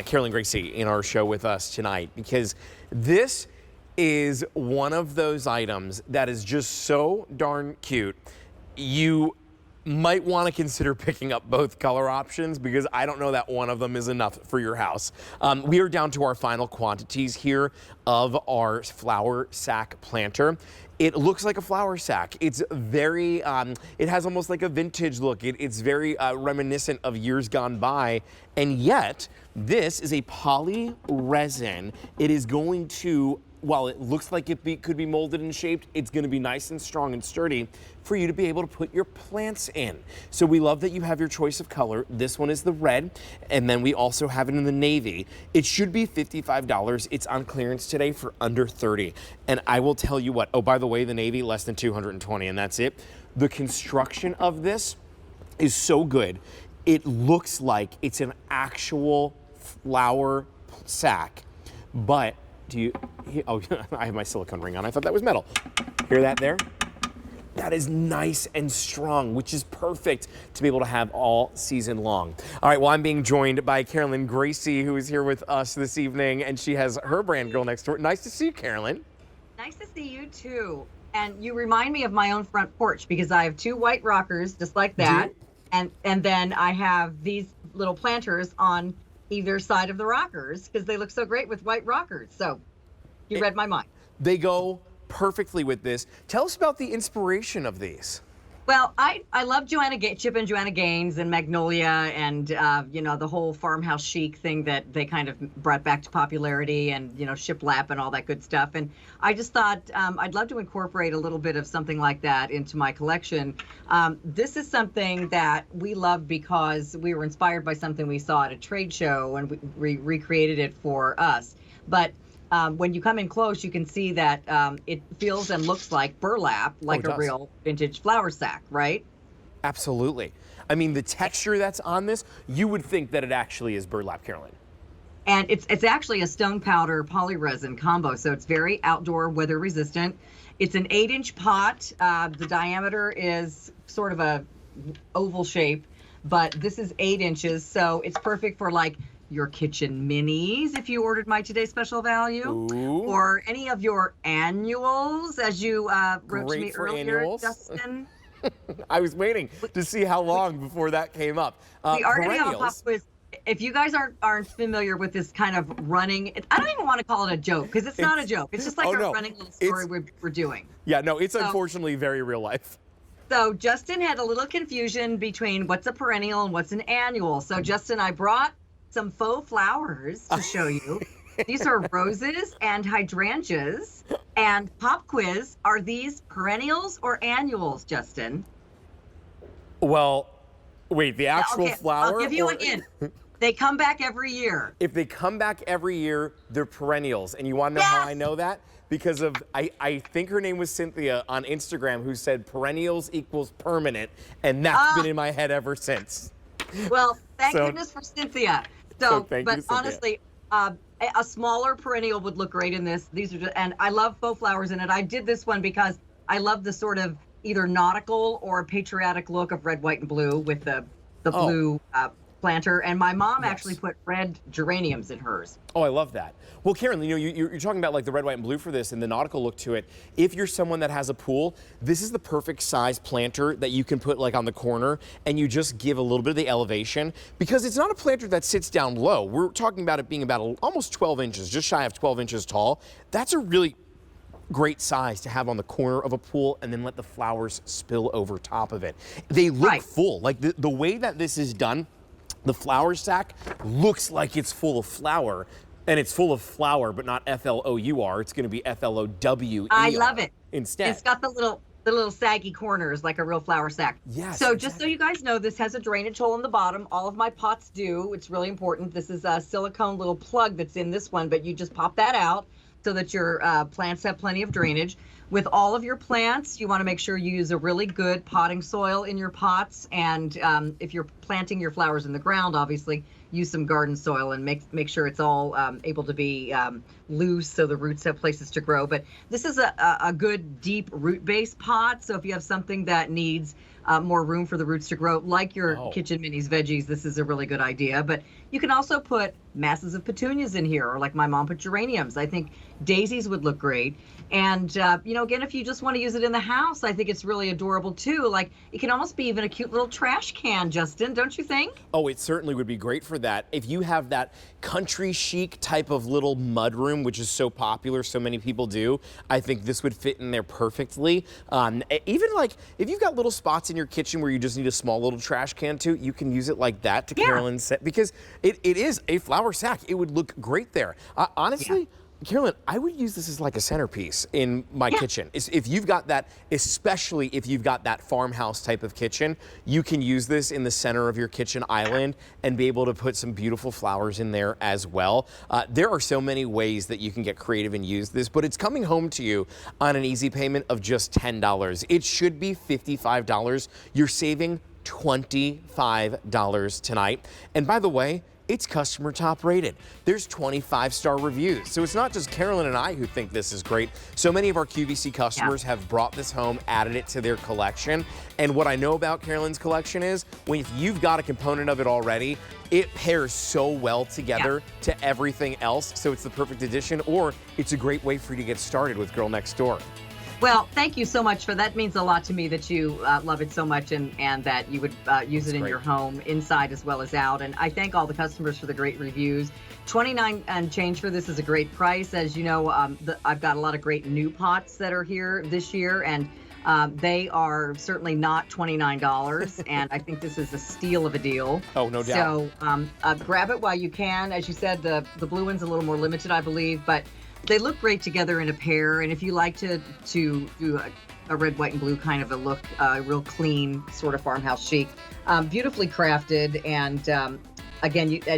Carolyn Gracie in our show with us tonight because this is one of those items that is just so darn cute. You might want to consider picking up both color options because I don't know that one of them is enough for your house. We are down to our final quantities here of our flower sack planter. It looks like a flower sack. It's very, it has almost like a vintage look. It's very reminiscent of years gone by. And yet, this is a poly resin. It is going to, while it looks like it could be molded and shaped, it's gonna be nice and strong and sturdy for you to be able to put your plants in. So we love that you have your choice of color. This one is the red, and then we also have it in the navy. It should be $55. It's on clearance today for under $30. And I will tell you what, oh, by the way, the navy, less than $220, and that's it. The construction of this is so good. It looks like it's an actual flower sack, but do you, oh, I have my silicone ring on. I thought that was metal. Hear that there? That is nice and strong, which is perfect to be able to have all season long. All right, well, I'm being joined by Carolyn Gracie, who is here with us this evening, and she has her brand girl next door. Nice to see you, Carolyn. Nice to see you, too. And you remind me of my own front porch because I have two white rockers just like that. And then I have these little planters on either side of the rockers because they look so great with white rockers. So you read my mind. They go perfectly with this. Tell us about the inspiration of these. Well, I love Chip and Joanna Gaines and Magnolia and, you know, the whole farmhouse chic thing that they kind of brought back to popularity and, you know, shiplap and all that good stuff. And I just thought I'd love to incorporate a little bit of something like that into my collection. This is something that we love because we were inspired by something we saw at a trade show and we recreated it for us. But when you come in close, you can see that it feels and looks like burlap, like a real vintage flower sack, right? Absolutely. I mean, the texture that's on this, you would think that it actually is burlap, Carolyn. And it's actually a stone powder polyresin combo, so it's very outdoor weather resistant. It's an 8-inch pot. The diameter is sort of a oval shape, but this is 8 inches, so it's perfect for like your kitchen minis if you ordered my today's special value. Ooh. Or any of your annuals, as you wrote to me earlier, annuals. Justin. I was waiting to see how long before that came up. We are going to have a pop quiz. If you guys aren't familiar with this kind of running, I don't even want to call it a joke because it's not a joke. It's just like a running little story we're doing. Yeah, no, it's unfortunately very real life. So Justin had a little confusion between what's a perennial and what's an annual. So Justin, I brought some faux flowers to show you. These are roses and hydrangeas. And pop quiz, are these perennials or annuals, Justin? Well, wait, the actual flower? I'll give you a hint. They come back every year. If they come back every year, they're perennials. And you want to know how I know that? Because of, I think her name was Cynthia on Instagram who said perennials equals permanent. And that's been in my head ever since. Well, thank goodness for Cynthia. So but honestly, a smaller perennial would look great in this. These are just, and I love faux flowers in it. I did this one because I love the sort of either nautical or patriotic look of red, white, and blue with the blue planter. And my mom actually put red geraniums in hers. Oh, I love that. Well, Karen, you know, you're talking about like the red, white, and blue for this and the nautical look to it. If you're someone that has a pool, this is the perfect size planter that you can put like on the corner and you just give a little bit of the elevation because it's not a planter that sits down low. We're talking about it being about almost 12 inches, just shy of 12 inches tall. That's a really great size to have on the corner of a pool and then let the flowers spill over top of it. They look full. Like the way that this is done, the flower sack looks like it's full of flour, and it's full of flour, but not F-L-O-U-R. It's going to be F-L-O-W-E-R. I love it. Instead. It's got the little saggy corners like a real flower sack. Yes. So just so you guys know, this has a drainage hole in the bottom. All of my pots do. It's really important. This is a silicone little plug that's in this one, but you just pop that out. so that your plants have plenty of drainage. With all of your plants, you want to make sure you use a really good potting soil in your pots. And if you're planting your flowers in the ground, obviously use some garden soil and make sure it's all able to be loose so the roots have places to grow. But this is a good deep root-based pot. So if you have something that needs more room for the roots to grow, like your Kitchen Minis veggies, this is a really good idea. But you can also put masses of petunias in here, or like my mom put geraniums. I think daisies would look great. And, again, if you just want to use it in the house, I think it's really adorable too. Like, it can almost be even a cute little trash can, Justin, don't you think? Oh, it certainly would be great for that. If you have that country chic type of little mudroom, which is so popular, so many people do, I think this would fit in there perfectly. Even like, if you've got little spots in your kitchen where you just need a small little trash can too, you can use it like that, to Carolyn's set, because it is a flower sack. It would look great there. Honestly, Carolyn, I would use this as like a centerpiece in my kitchen. If you've got that, especially if you've got that farmhouse type of kitchen, you can use this in the center of your kitchen island and be able to put some beautiful flowers in there as well. There are so many ways that you can get creative and use this, but it's coming home to you on an easy payment of just $10. It should be $55. You're saving $25 tonight. And by the way, it's customer top rated. There's 25-star reviews. So it's not just Carolyn and I who think this is great. So many of our QVC customers have brought this home, added it to their collection. And what I know about Carolyn's collection is, if you've got a component of it already, it pairs so well together to everything else. So it's the perfect addition, or it's a great way for you to get started with Girl Next Door. Well, thank you so much for that. Means a lot to me that you love it so much, and that you would use it in your home, inside as well as out. And I thank all the customers for the great reviews. $29 and change for this is a great price. As you know, I've got a lot of great new pots that are here this year, and they are certainly not $29. And I think this is a steal of a deal. Oh, no doubt. So grab it while you can. As you said, the blue one's a little more limited, I believe, but they look great together in a pair. And if you like to do a red, white, and blue kind of a look, real clean sort of farmhouse chic, beautifully crafted. And again, as